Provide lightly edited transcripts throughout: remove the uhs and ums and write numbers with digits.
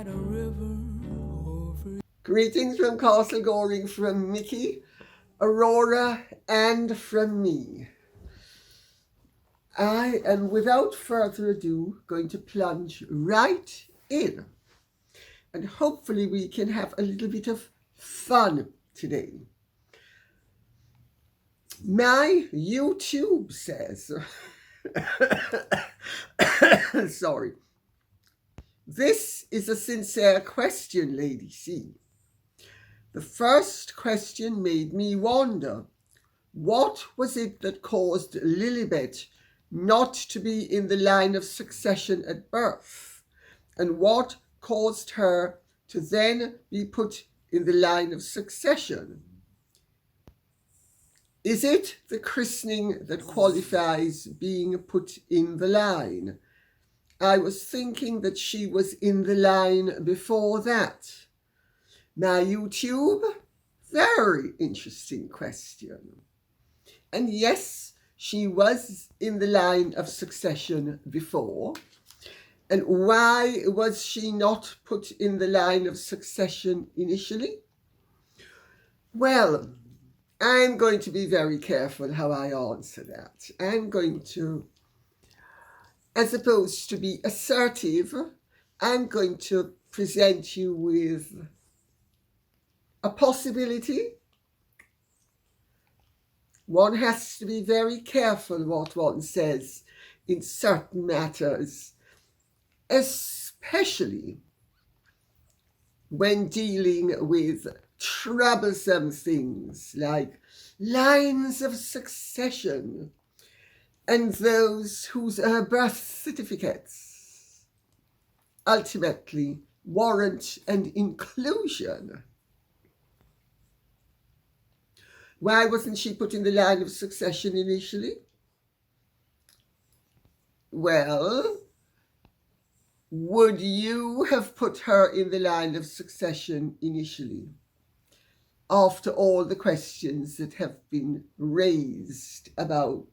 cried a river over. Greetings from Castle Goring, from Mickey, Aurora, and from me. I am, without further ado, going to plunge right in. And hopefully we can have a little bit of fun today. My YouTube says, sorry, this is a sincere question, Lady C. The first question made me wonder, what was it that caused Lilibet not to be in the line of succession at birth? And what caused her to then be put in the line of succession? Is it the christening that qualifies being put in the line? I was thinking that she was in the line before that. My YouTube, very interesting question. And yes, she was in the line of succession before. And why was she not put in the line of succession initially? Well, I'm going to be very careful how I answer that. I'm going to, as opposed to be assertive, I'm going to present you with a possibility. One has to be very careful what one says in certain matters, especially when dealing with troublesome things like lines of succession and those whose birth certificates ultimately warrant an inclusion. Why wasn't she put in the line of succession initially? Well, would you have put her in the line of succession initially, after all the questions that have been raised about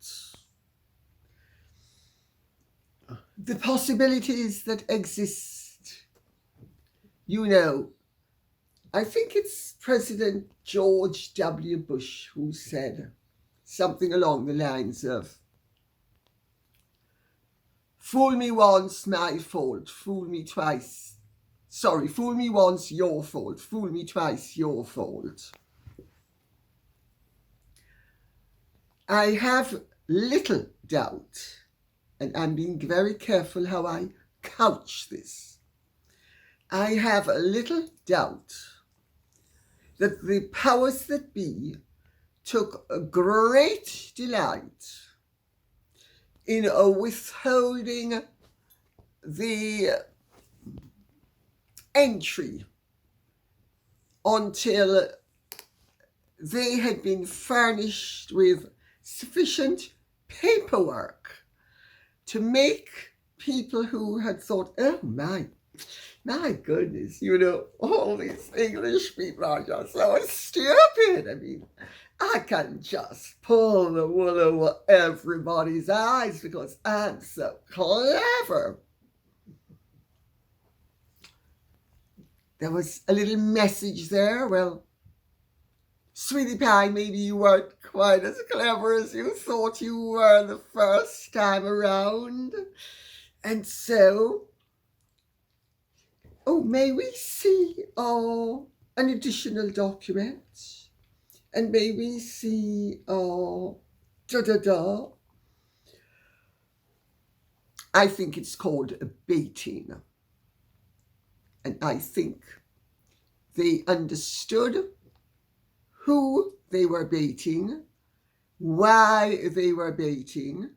the possibilities that exist? You know, I think it's President George W. Bush who said something along the lines of, fool me once, my fault, fool me twice. Sorry, fool me once, your fault, fool me twice, your fault. I have little doubt, and I'm being very careful how I couch this. I have little doubt that the powers that be took a great delight in withholding the entry until they had been furnished with sufficient paperwork to make people who had thought, oh my goodness, you know, all these English people are just so stupid. I mean, I can just pull the wool over everybody's eyes because I'm so clever. There was a little message there. Well, sweetie pie, maybe you weren't quite as clever as you thought you were the first time around. And so, may we see an additional document? And may we see I think it's called baiting. And I think they understood who they were baiting, why they were baiting,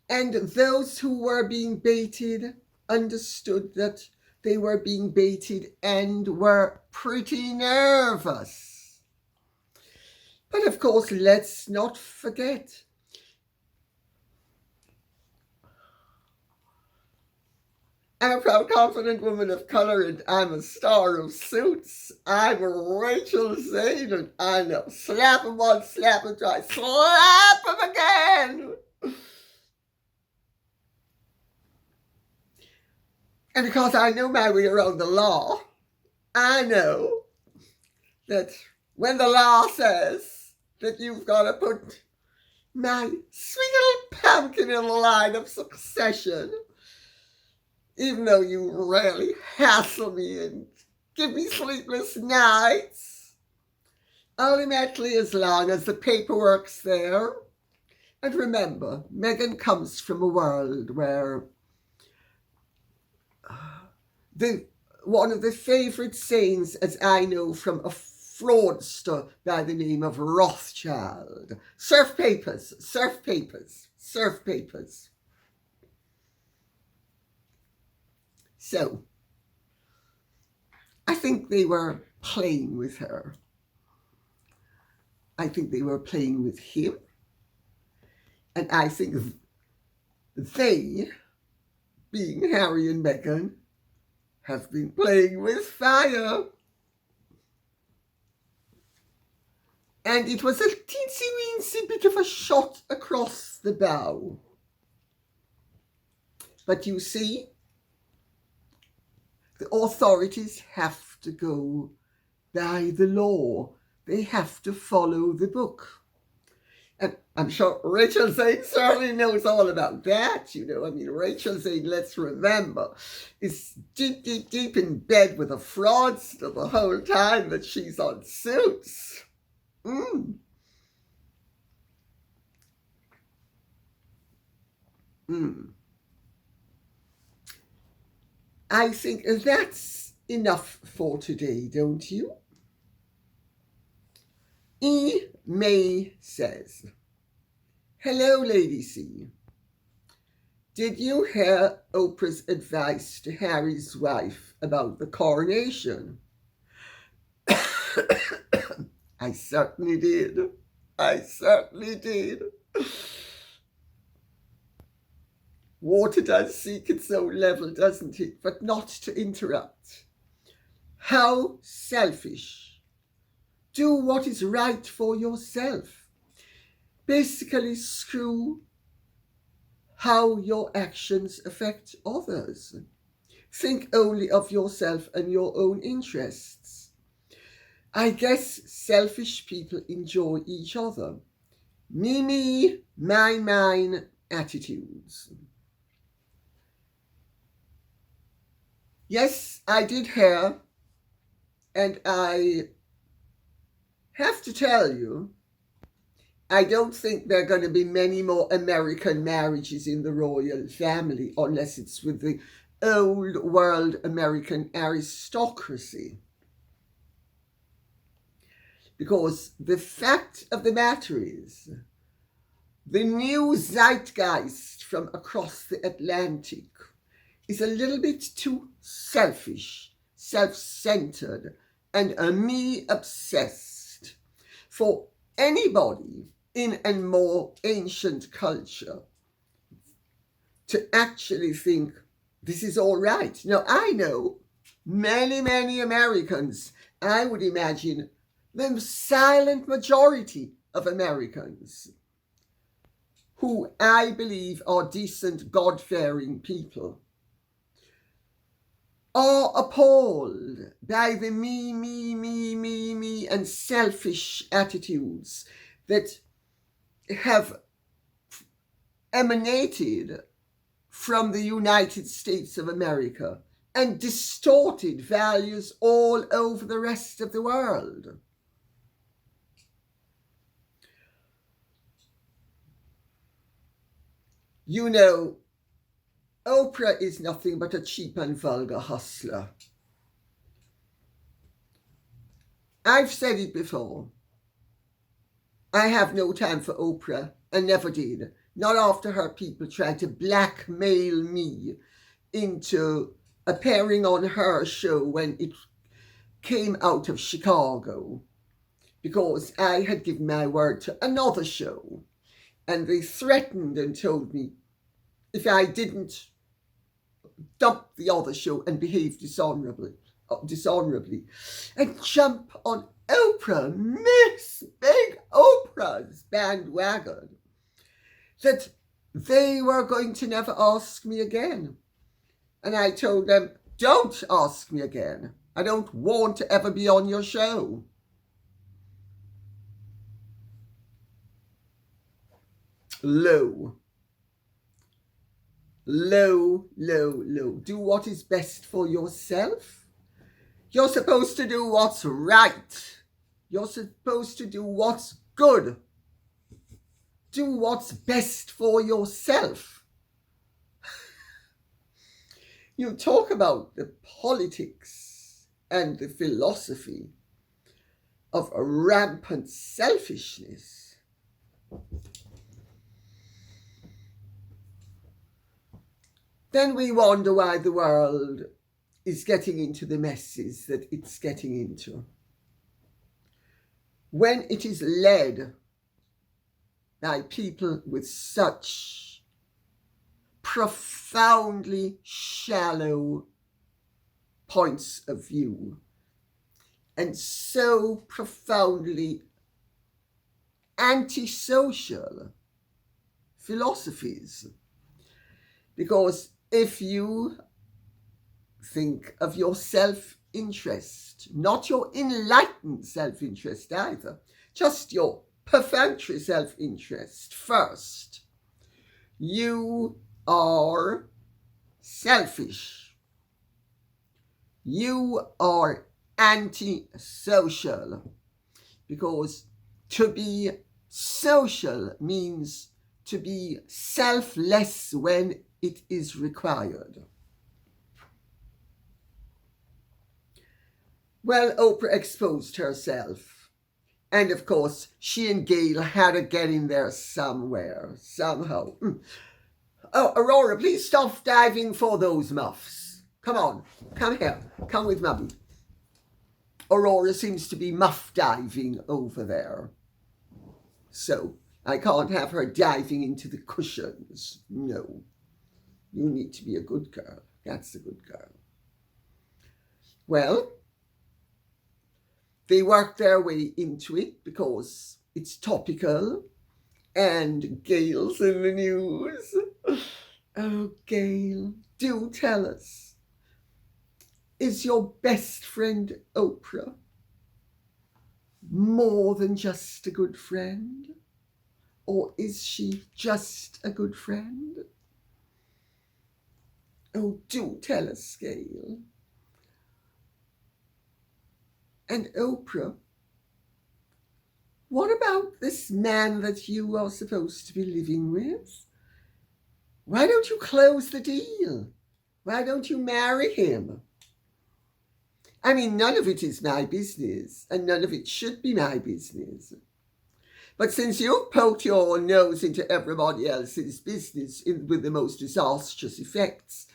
and those who were being baited understood that they were being baited and were pretty nervous. But of course, let's not forget, I'm a proud, confident woman of color, and I'm a star of Suits. I'm Rachel Zane, and I know. Slap him once, slap him twice, slap him again. And because I know my way around the law, I know that when the law says that you've got to put my sweet little pumpkin in the line of succession, even though you rarely hassle me and give me sleepless nights, ultimately as long as the paperwork's there. And remember, Meghan comes from a world where one of the favourite sayings, as I know from a fraudster by the name of Rothschild: serve papers, serve papers, serve papers. So, I think they were playing with her. I think they were playing with him. And I think they, being Harry and Meghan, have been playing with fire. And it was a teensy-weensy bit of a shot across the bow. But you see, the authorities have to go by the law. They have to follow the book. And I'm sure Rachel Zane certainly knows all about that, you know. I mean, Rachel Zane, let's remember, is deep, deep, deep in bed with a fraudster the whole time that she's on Suits. I think that's enough for today, don't you? E. May says, hello, Lady C. Did you hear Oprah's advice to Harry's wife about the coronation? I certainly did. I certainly did. Water does seek its own level, doesn't it? But not to interrupt. How selfish. Do what is right for yourself. Basically, screw how your actions affect others. Think only of yourself and your own interests. I guess selfish people enjoy each other. Me, mine attitudes. Yes, I did hear, and I have to tell you, I don't think there are going to be many more American marriages in the royal family unless it's with the old world American aristocracy. Because the fact of the matter is, the new zeitgeist from across the Atlantic is a little bit too selfish, self-centered, and me-obsessed for anybody in a more ancient culture to actually think this is all right. Now, I know many Americans, I would imagine the silent majority of Americans, who I believe are decent, God-fearing people, are appalled by the me, and selfish attitudes that have emanated from the United States of America and distorted values all over the rest of the world. You know, Oprah is nothing but a cheap and vulgar hustler. I've said it before. I have no time for Oprah, and never did. Not after her people tried to blackmail me into appearing on her show when it came out of Chicago, because I had given my word to another show, and they threatened and told me if I didn't dump the other show and behave dishonorably, and jump on Oprah, Miss Big Oprah's bandwagon, that they were going to never ask me again. And I told them, don't ask me again. I don't want to ever be on your show. Low. Low, low, low. Do what is best for yourself. You're supposed to do what's right. You're supposed to do what's good. Do what's best for yourself. You talk about the politics and the philosophy of a rampant selfishness. Then we wonder why the world is getting into the messes that it's getting into. When it is led by people with such profoundly shallow points of view and so profoundly antisocial philosophies. Because if you think of your self-interest, not your enlightened self-interest either, just your perfunctory self-interest first, you are selfish. You are anti-social, because to be social means to be selfless when it is required. Well, Oprah exposed herself. And of course, she and Gail had to get in there somewhere, somehow. Oh, Aurora, please stop diving for those muffs. Come on, come here, come with Mummy. Aurora seems to be muff diving over there. So, I can't have her diving into the cushions. No. You need to be a good girl. That's a good girl. Well, they worked their way into it because it's topical and Gail's in the news. Oh, Gail, do tell us. Is your best friend Oprah more than just a good friend? Or is she just a good friend? Oh, do tell us, Gail. And Oprah, what about this man that you are supposed to be living with? Why don't you close the deal? Why don't you marry him? I mean, none of it is my business, and none of it should be my business. But since you've poked your nose into everybody else's business with the most disastrous effects,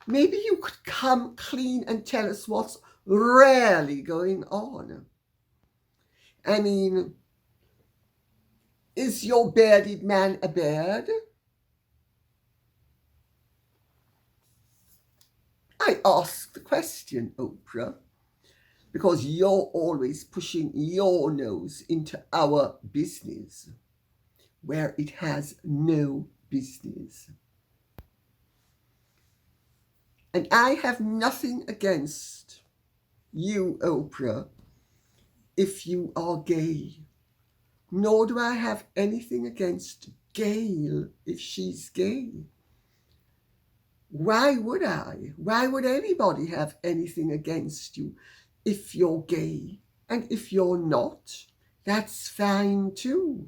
maybe you could come clean and tell us what's really going on. I mean, is your bearded man a beard? I ask the question, Oprah, because you're always pushing your nose into our business where it has no business. And I have nothing against you, Oprah, if you are gay. Nor do I have anything against Gail if she's gay. Why would I? Why would anybody have anything against you if you're gay? And if you're not, that's fine too.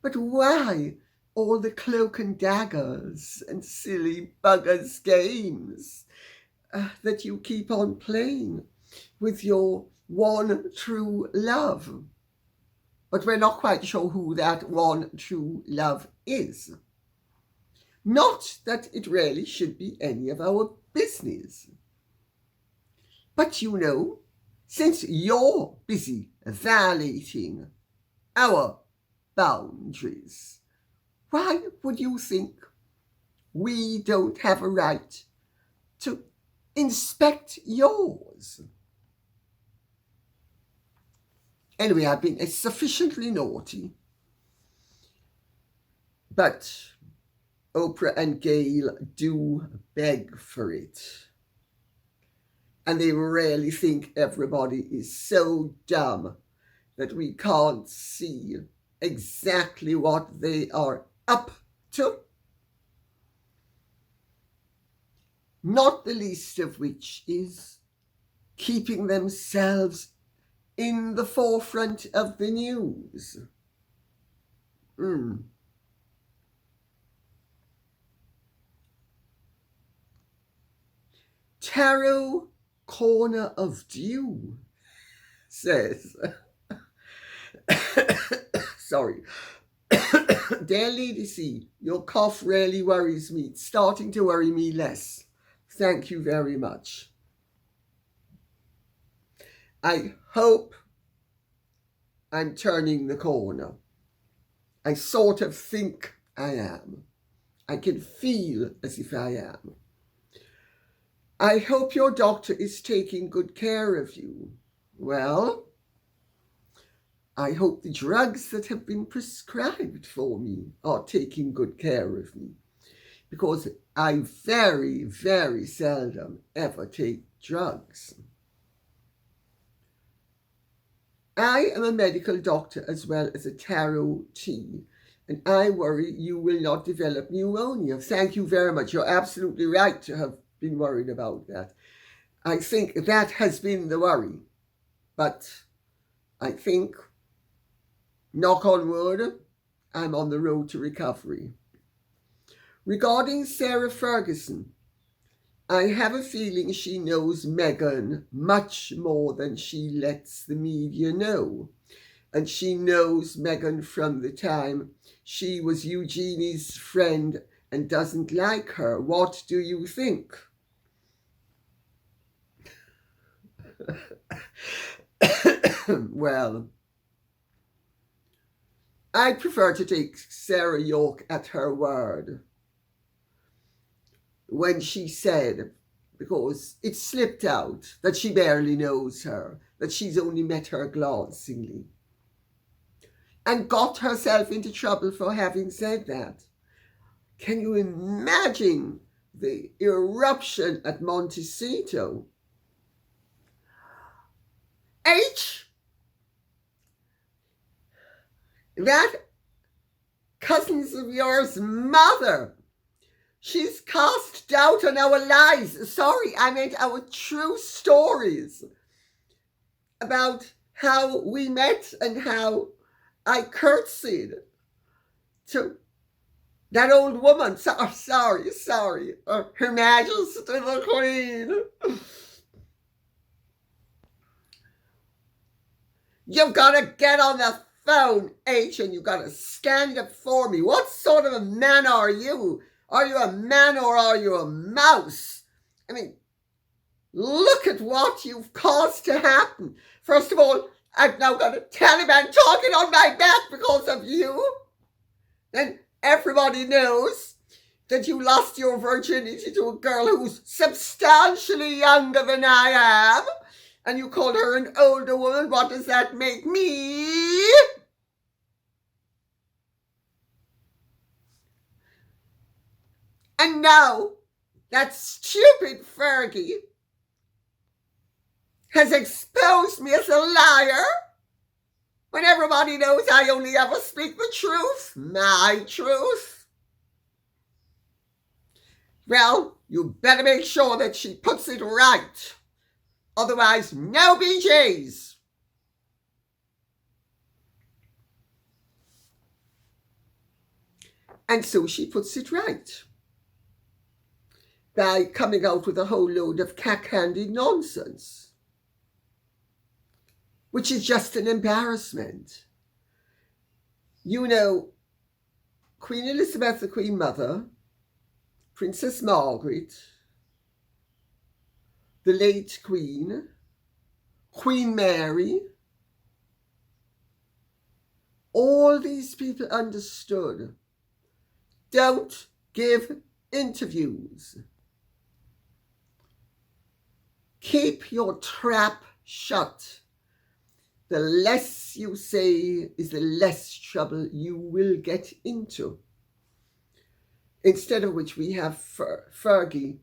But why all the cloak and daggers and silly buggers games that you keep on playing with your one true love? But we're not quite sure who that one true love is. Not that it really should be any of our business. But you know, since you're busy violating our boundaries, why would you think we don't have a right to inspect yours? Anyway, I've been sufficiently naughty, but Oprah and Gail do beg for it. And they really think everybody is so dumb that we can't see exactly what they are up to. Not the least of which is keeping themselves in the forefront of the news. Tarot Corner of Dew says, sorry, dear Lady C, your cough really worries me. It's starting to worry me less. Thank you very much. I hope I'm turning the corner. I sort of think I am. I can feel as if I am. I hope your doctor is taking good care of you. Well, I hope the drugs that have been prescribed for me are taking good care of me, because I very, very seldom ever take drugs. I am a medical doctor as well as a tarot tea, and I worry you will not develop pneumonia. Thank you very much. You're absolutely right to have been worried about that. I think that has been the worry, but I think, knock on wood, I'm on the road to recovery. Regarding Sarah Ferguson, I have a feeling she knows Meghan much more than she lets the media know. And she knows Meghan from the time she was Eugenie's friend and doesn't like her. What do you think? Well, I prefer to take Sarah York at her word when she said, because it slipped out, that she barely knows her, that she's only met her glancingly, and got herself into trouble for having said that. Can you imagine the eruption at Montecito? That cousin's of yours mother, she's cast doubt on our lies. Sorry, I meant our true stories about how we met and how I curtsied to that old woman. Sorry. Her Majesty the Queen. You've got to get on the phone, H, and you've got to stand up for me. What sort of a man are you? Are you a man or are you a mouse? I mean, look at what you've caused to happen. First of all, I've now got a Taliban talking on my back because of you. Then everybody knows that you lost your virginity to a girl who's substantially younger than I am. And you call her an older woman. What does that make me? And now that stupid Fergie has exposed me as a liar when everybody knows I only ever speak the truth, my truth. Well, you better make sure that she puts it right. Otherwise, no BJs. And so she puts it right by coming out with a whole load of cack-handed nonsense, which is just an embarrassment. You know, Queen Elizabeth, the Queen Mother, Princess Margaret, the late Queen, Queen Mary, all these people understood. Don't give interviews. Keep your trap shut. The less you say is the less trouble you will get into. Instead of which we have Fergie.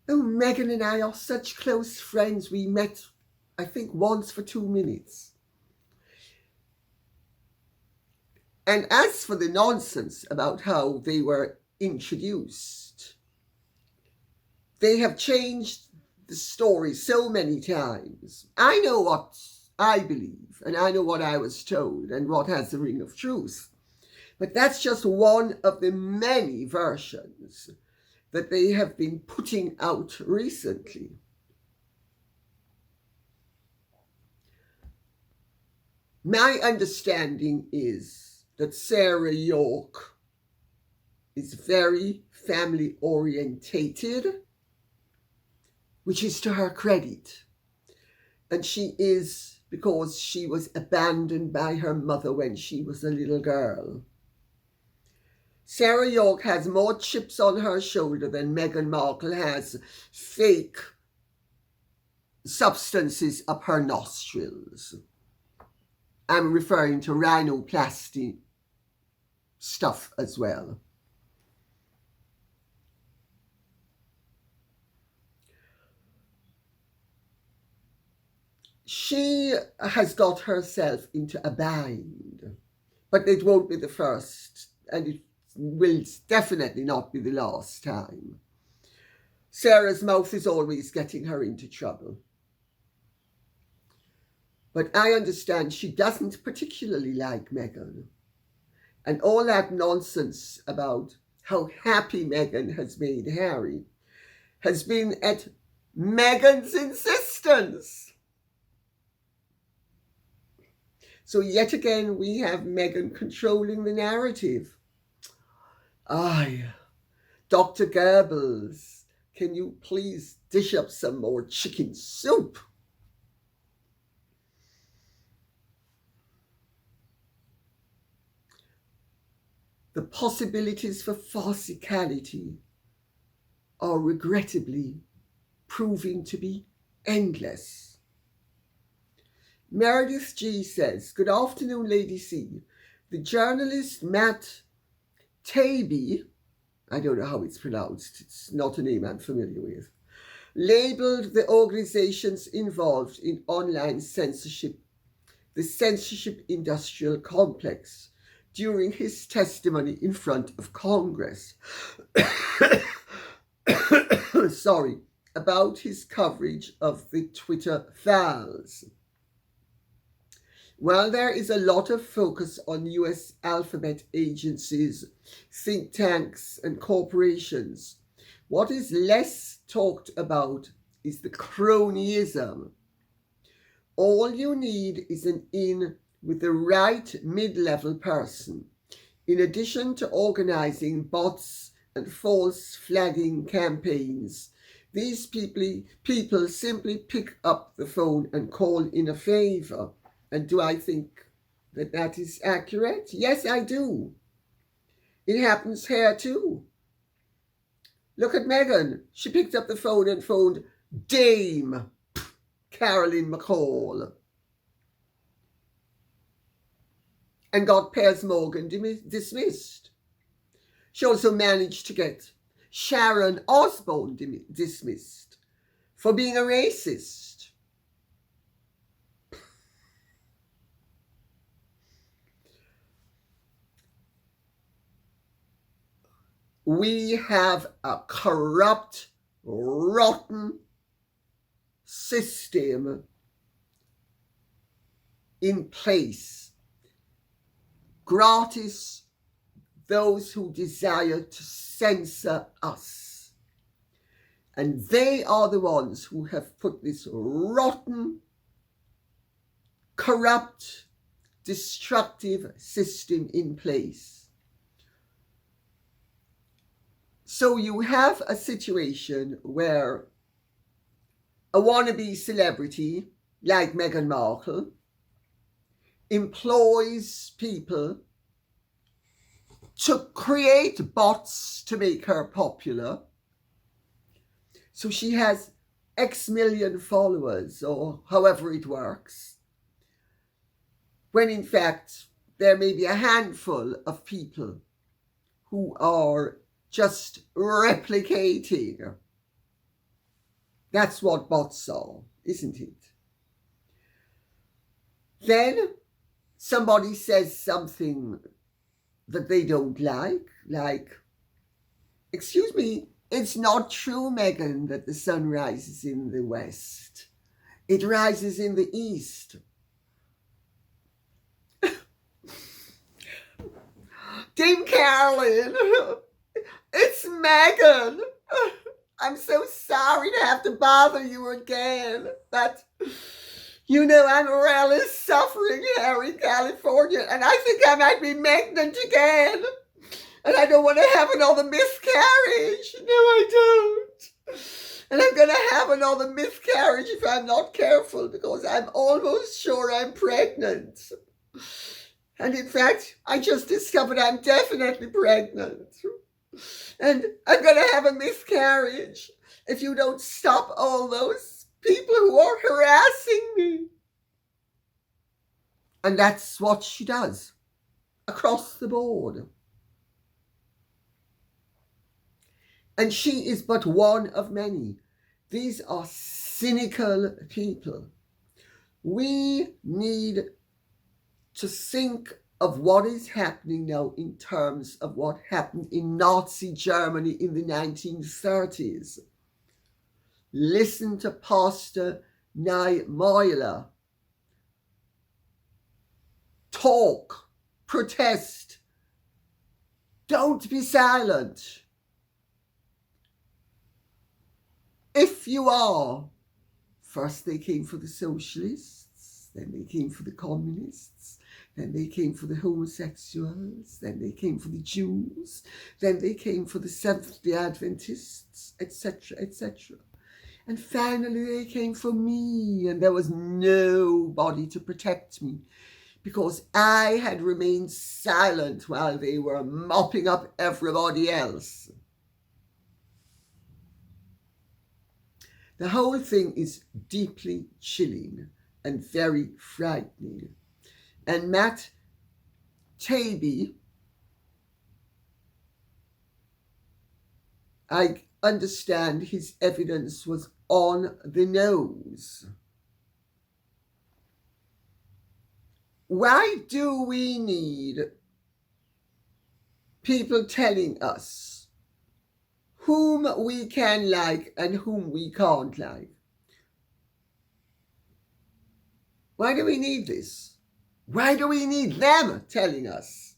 Oh, Meghan and I are such close friends. We met, I think, once for 2 minutes. And as for the nonsense about how they were introduced, they have changed the story so many times. I know what I believe, and I know what I was told, and what has the ring of truth. But that's just one of the many versions that they have been putting out recently. My understanding is that Sarah York is very family orientated, which is to her credit. And she is, because she was abandoned by her mother when she was a little girl. Sarah York has more chips on her shoulder than Meghan Markle has fake substances up her nostrils. I'm referring to rhinoplasty stuff as well. She has got herself into a bind, but it won't be the first, and it will definitely not be the last time. Sarah's mouth is always getting her into trouble. But I understand she doesn't particularly like Meghan. And all that nonsense about how happy Meghan has made Harry has been at Meghan's insistence. So yet again, we have Meghan controlling the narrative. Aye, Dr. Goebbels, can you please dish up some more chicken soup? The possibilities for farcicality are regrettably proving to be endless. Meredith G says, "Good afternoon, Lady C. The journalist Matt Taibbi, I don't know how it's pronounced, it's not a name I'm familiar with, labelled the organisations involved in online censorship the Censorship Industrial Complex during his testimony in front of Congress. Sorry, about his coverage of the Twitter files. While there is a lot of focus on US alphabet agencies, think tanks, and corporations, what is less talked about is the cronyism. All you need is an in with the right mid-level person. In addition to organizing bots and false flagging campaigns, these people simply pick up the phone and call in a favor. And do I think that that is accurate? Yes, I do. It happens here too. Look at Meghan. She picked up the phone and phoned Dame Caroline McCall and got Piers Morgan dismissed. She also managed to get Sharon Osbourne dismissed for being a racist. We have a corrupt, rotten system in place. Gratis, those who desire to censor us. And they are the ones who have put this rotten, corrupt, destructive system in place. So you have a situation where a wannabe celebrity like Meghan Markle employs people to create bots to make her popular. So she has X million followers, or however it works, when in fact there may be a handful of people who are just replicating. That's what bots are, isn't it? Then somebody says something that they don't like, excuse me, it's not true, Meghan, that the sun rises in the west. It rises in the east. Dame Caroline, it's Meghan. I'm so sorry to have to bother you again, but you know I'm really suffering here in California, and I think I might be pregnant again. And I don't want to have another miscarriage. No, I don't. And I'm going to have another miscarriage if I'm not careful, because I'm almost sure I'm pregnant. And in fact, I just discovered I'm definitely pregnant. And I'm going to have a miscarriage if you don't stop all those people who are harassing me. And that's what she does across the board. And she is but one of many. These are cynical people. We need to think of what is happening now in terms of what happened in Nazi Germany in the 1930s. Listen to Pastor Niemöller. Talk, protest. Don't be silent. If you are, first they came for the socialists, then they came for the communists, then they came for the homosexuals, then they came for the Jews, then they came for the Seventh-day Adventists, etc., etc. And finally they came for me, and there was nobody to protect me, because I had remained silent while they were mopping up everybody else. The whole thing is deeply chilling and very frightening. And Matt Taibbi, I understand his evidence was on the nose. Why do we need people telling us whom we can like and whom we can't like? Why do we need this? Why do we need them telling us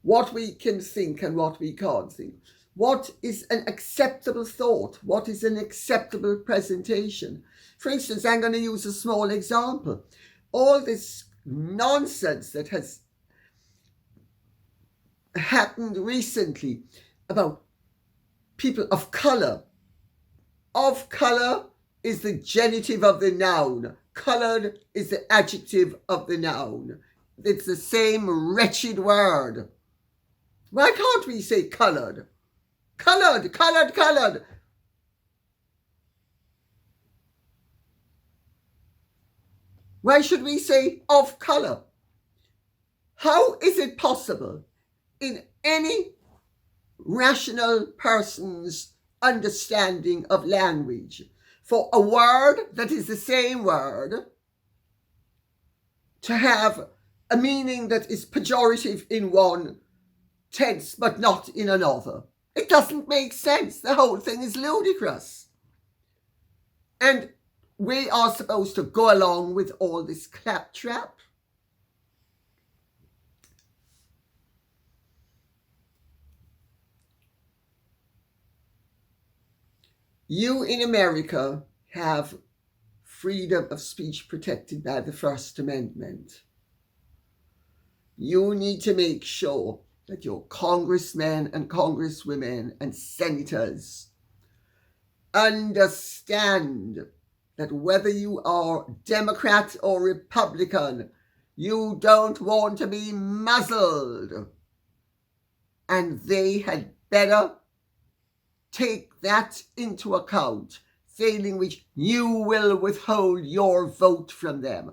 what we can think and what we can't think? What is an acceptable thought? What is an acceptable presentation? For instance, I'm going to use a small example. All this nonsense that has happened recently about people of colour. Of colour is the genitive of the noun. Coloured is the adjective of the noun. It's the same wretched word. Why can't we say coloured? Coloured, coloured, coloured. Why should we say of colour? How is it possible in any rational person's understanding of language for a word that is the same word to have a meaning that is pejorative in one tense but not in another? It doesn't make sense. The whole thing is ludicrous. And we are supposed to go along with all this claptrap. You in America have freedom of speech protected by the First Amendment. You need to make sure that your congressmen and congresswomen and senators understand that whether you are Democrat or Republican, you don't want to be muzzled. And they had better take that into account, failing which you will withhold your vote from them.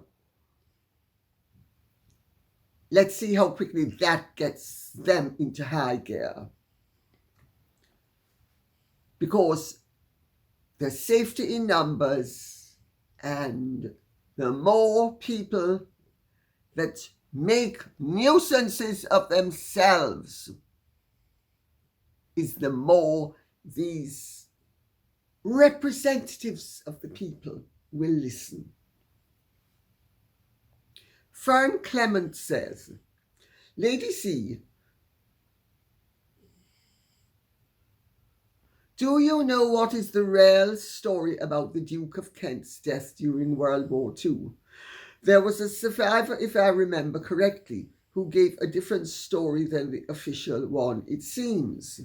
let's see how quickly that gets them into high gear. Because there's safety in numbers, and the more people that make nuisances of themselves is the more these representatives of the people will listen. Fern Clement says, Lady C, do you know what is the real story about the Duke of Kent's death during World War II? There was a survivor, if I remember correctly, who gave a different story than the official one, it seems.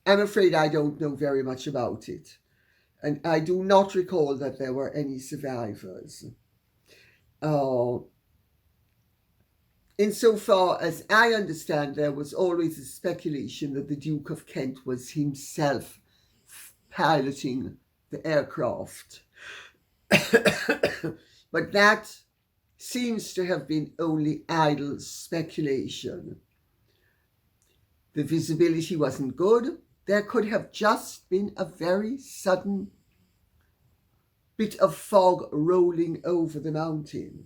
I'm afraid I don't know very much about it, and I do not recall that there were any survivors. Insofar as I understand, there was always a speculation that the Duke of Kent was himself piloting the aircraft. But that seems to have been only idle speculation. The visibility wasn't good. There could have just been a very sudden bit of fog rolling over the mountain.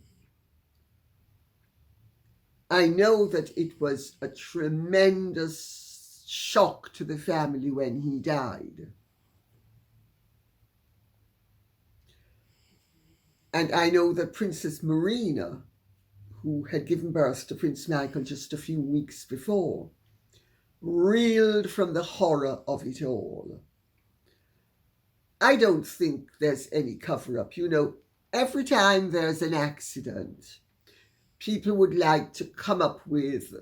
I know that it was a tremendous shock to the family when he died. And I know that Princess Marina, who had given birth to Prince Michael just a few weeks before, reeled from the horror of it all. I don't think there's any cover-up. You know, every time there's an accident, people would like to come up with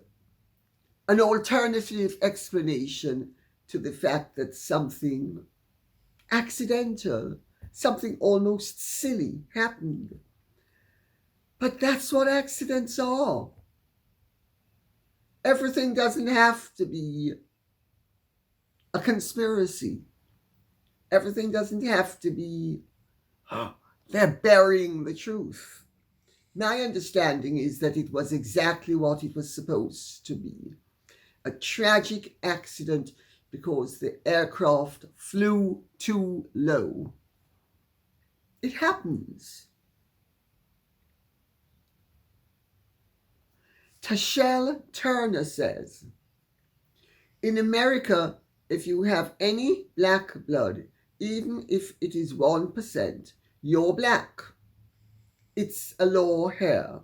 an alternative explanation to the fact that something accidental, something almost silly happened. But that's what accidents are. Everything doesn't have to be a conspiracy. Everything doesn't have to be, they're burying the truth. My understanding is that it was exactly what it was supposed to be. A tragic accident because the aircraft flew too low. It happens. Tashelle Turner says, in America, if you have any black blood, even if it is 1%, you're black. It's a law here.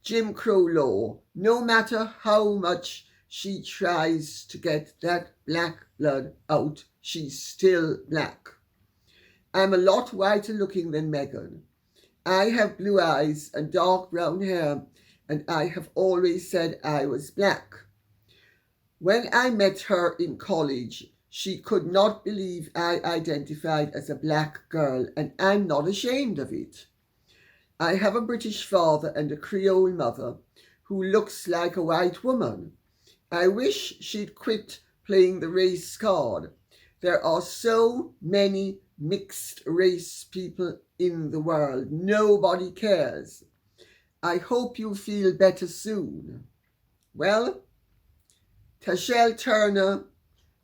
Jim Crow law. No matter how much she tries to get that black blood out, she's still black. I'm a lot whiter looking than Meghan. I have blue eyes and dark brown hair, and I have always said I was black. When I met her in college, she could not believe I identified as a black girl, and I'm not ashamed of it. I have a British father and a Creole mother who looks like a white woman. I wish she'd quit playing the race card. There are so many mixed race people in the world. Nobody cares. I hope you feel better soon. Well, Tashelle Turner,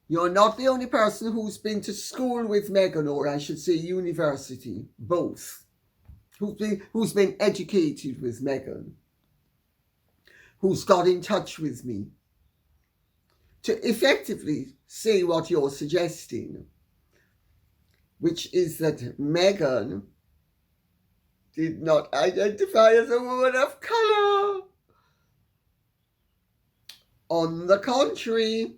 you're not the only person who's been to school with Meghan, or I should say university, both. Who's been educated with Meghan, who's got in touch with me to effectively say what you're suggesting, which is that Meghan did not identify as a woman of colour. On the contrary,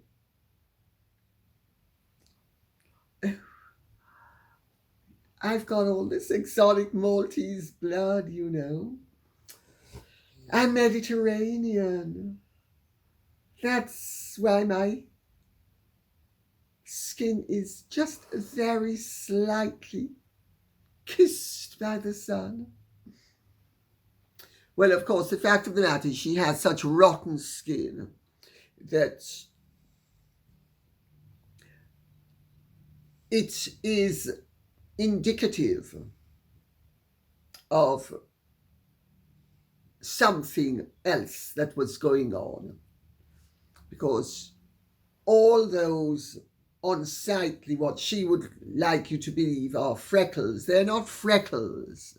I've got all this exotic Maltese blood, you know. I'm Mediterranean. That's why my skin is just very slightly kissed by the sun. Well, of course, the fact of the matter is she has such rotten skin that it is indicative of something else that was going on, because all those unsightly, what she would like you to believe are freckles, they're not freckles.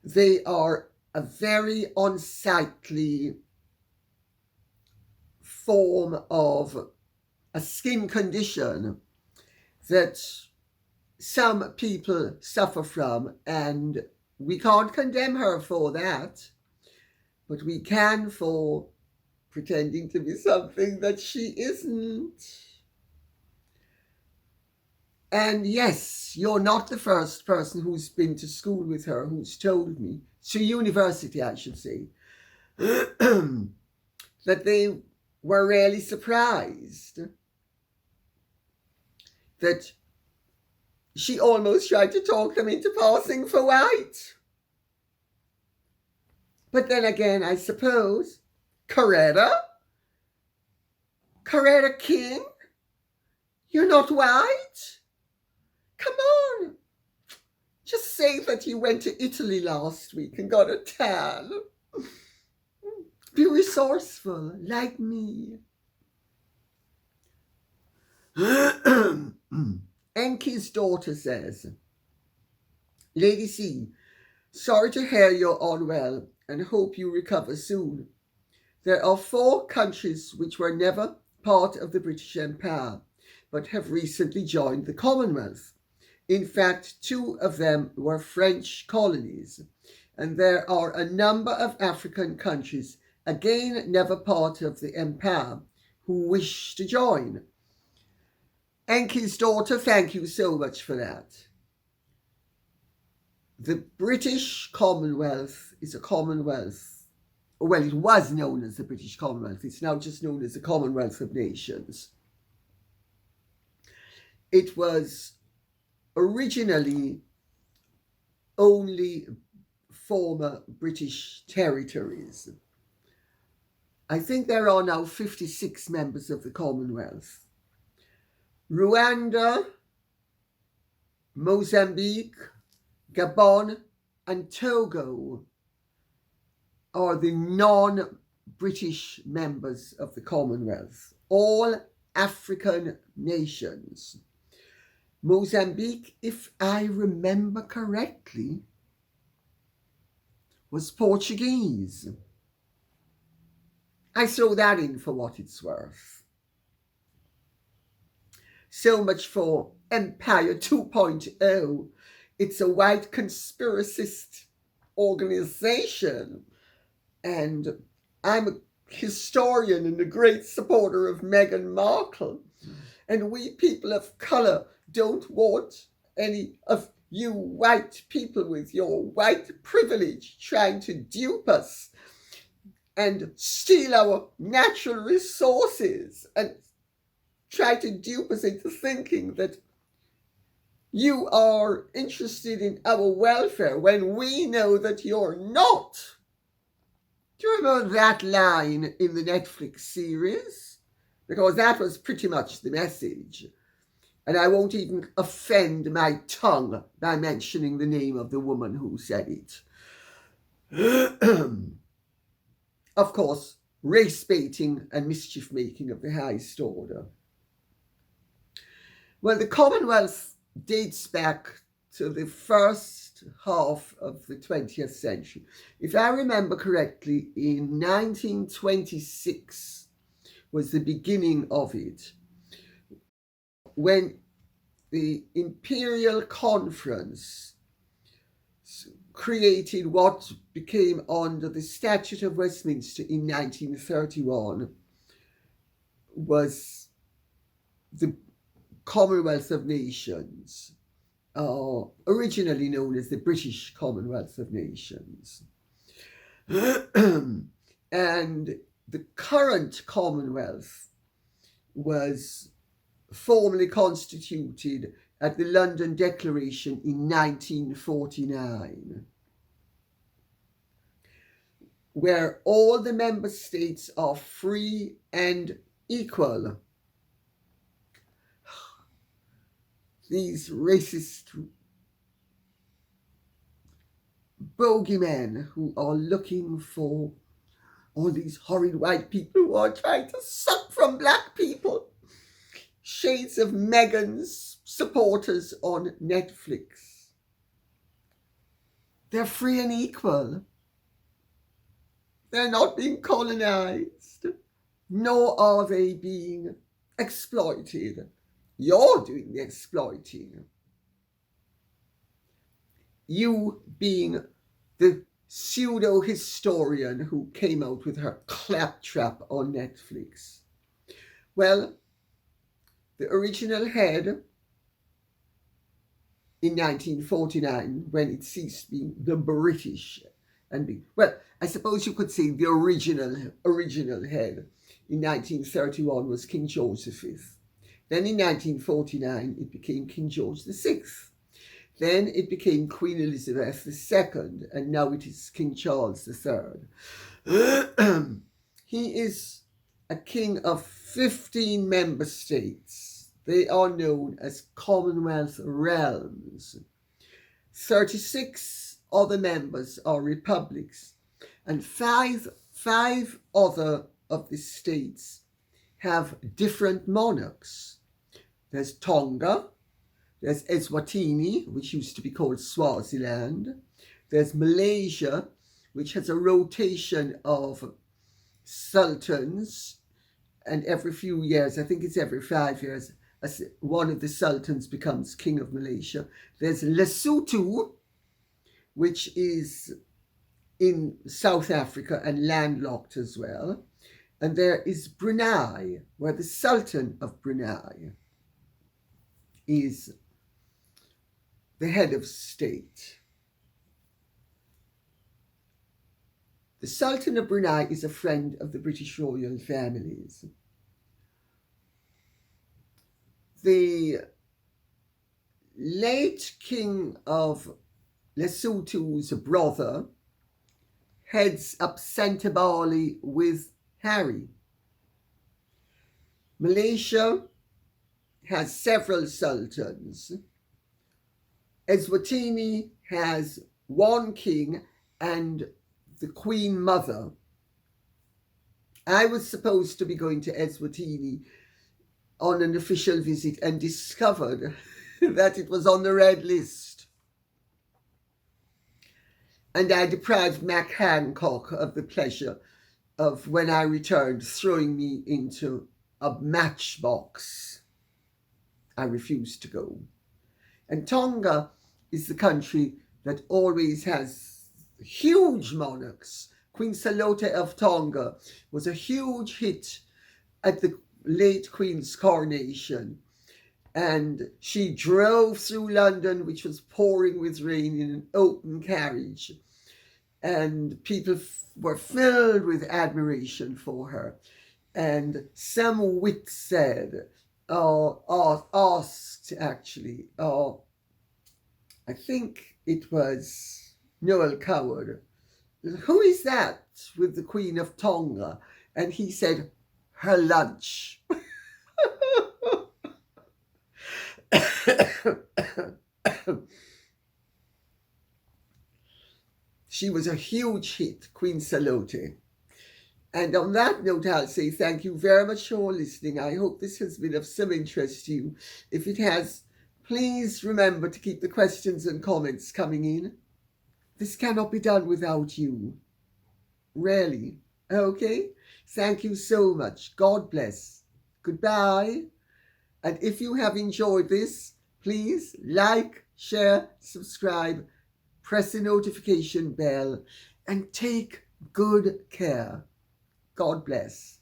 They are a very unsightly form of a skin condition that some people suffer from, and we can't condemn her for that, but we can for pretending to be something that she isn't. And yes, you're not the first person who's been to school with her who's told me, to university I should say, that they were really surprised that she almost tried to talk them into passing for white. But then again, I suppose, Coretta King, you're not white? Come on. Just say that you went to Italy last week and got a tan. Be resourceful, like me. Enki's daughter says, Lady C, sorry to hear you're unwell and hope you recover soon. There are 4 countries which were never part of the British Empire, but have recently joined the Commonwealth. In fact, 2 of them were French colonies, and there are a number of African countries, again never part of the Empire, who wish to join. Enki's daughter, thank you so much for that. The British Commonwealth is a Commonwealth. Well, it was known as the British Commonwealth. It's now just known as the Commonwealth of Nations. It was originally only former British territories. I think there are now 56 members of the Commonwealth. Rwanda, Mozambique, Gabon, and Togo are the non-British members of the Commonwealth, all African nations. Mozambique, if I remember correctly, was Portuguese. I throw that in for what it's worth. So much for Empire 2.0. It's a white conspiracist organization. And I'm a historian and a great supporter of Meghan Markle. And we people of colour don't want any of you white people with your white privilege trying to dupe us and steal our natural resources and try to dupe us into thinking that you are interested in our welfare when we know that you're not. Do you remember that line in the Netflix series? Because that was pretty much the message. And I won't even offend my tongue by mentioning the name of the woman who said it. Of course, race baiting and mischief making of the highest order. Well, the Commonwealth dates back to the first half of the 20th century. If I remember correctly, in 1926 was the beginning of it, when the Imperial Conference created what became under the Statute of Westminster in 1931 was the Commonwealth of Nations, originally known as the British Commonwealth of Nations. And the current Commonwealth was formally constituted at the London Declaration in 1949, where all the member states are free and equal. These racist bogeymen who are looking for all these horrid white people who are trying to suck from black people. Shades of Meghan's supporters on Netflix. They're free and equal. They're not being colonized, nor are they being exploited. You're doing the exploiting. You being the pseudo-historian who came out with her claptrap on Netflix. Well, the original head in 1949, when it ceased being the British and being, well, I suppose you could say the original head in 1931 was King George V. Then in 1949 it became King George VI. Then it became Queen Elizabeth II, and now it is King Charles III. He is a king of 15 member states. They are known as Commonwealth realms. 36 other members are republics, and five other of the states have different monarchs. There's Tonga, there's Eswatini, which used to be called Swaziland. There's Malaysia, which has a rotation of sultans, and every few years, I think it's every 5 years, one of the sultans becomes king of Malaysia. There's Lesotho, which is in South Africa and landlocked as well. And there is Brunei, where the Sultan of Brunei is the head of state. The Sultan of Brunei is a friend of the British royal families. The late King of Lesotho's brother heads up Santabali with Harry. Malaysia has several sultans. Eswatini has one king and the Queen Mother. I was supposed to be going to Eswatini on an official visit and discovered that it was on the red list. And I deprived Mac Hancock of the pleasure of, when I returned, throwing me into a matchbox. I refused to go. And Tonga is the country that always has huge monarchs. Queen Salote of Tonga was a huge hit at the late Queen's coronation. And she drove through London, which was pouring with rain, in an open carriage. And people were filled with admiration for her. And some wit said, asked actually, I think it was Noel Coward, who is that with the Queen of Tonga? And he said, her lunch. She was a huge hit, Queen Salote. And on that note, I'll say thank you very much for listening. I hope this has been of some interest to you. If it has, please remember to keep the questions and comments coming in. This cannot be done without you. Really. Okay? Thank you so much. God bless. Goodbye. And if you have enjoyed this, please like, share, subscribe, press the notification bell, and take good care. God bless.